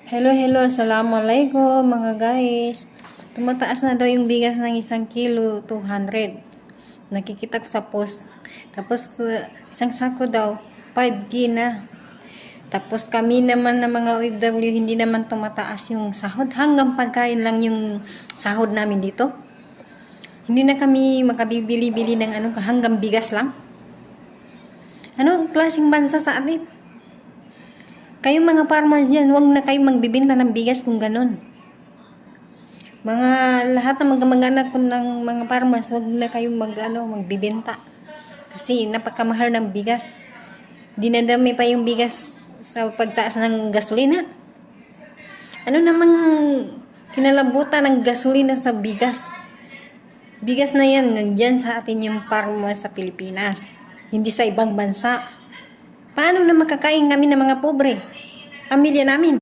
Hello, hello. Assalamualaikum mga guys. Tumataas na daw yung bigas ng 1 kilo, 200. Nakikita ko sa post. Tapos, isang sako daw, 5K na. Tapos kami naman na mga OFW, hindi naman tumataas yung sahod. Hanggang pagkain lang yung sahod namin dito. Hindi na kami makabibili-bili ng hanggang bigas lang. Anong klaseng bansa sa atin? Kayong mga farmers dyan, huwag na kayong magbibenta ng bigas kung ganun. Lahat ng mag-anak ko ng mga farmers, huwag na kayong magbibenta. Kasi napakamahal ng bigas. Dinadami pa yung bigas sa pagtaas ng gasolina. Ano namang kinalabutan ng gasolina sa bigas? Bigas na yan, nandyan sa atin yung farmers sa Pilipinas. Hindi sa ibang bansa. Paano na makakain kami ng mga pobre? Pamilya namin.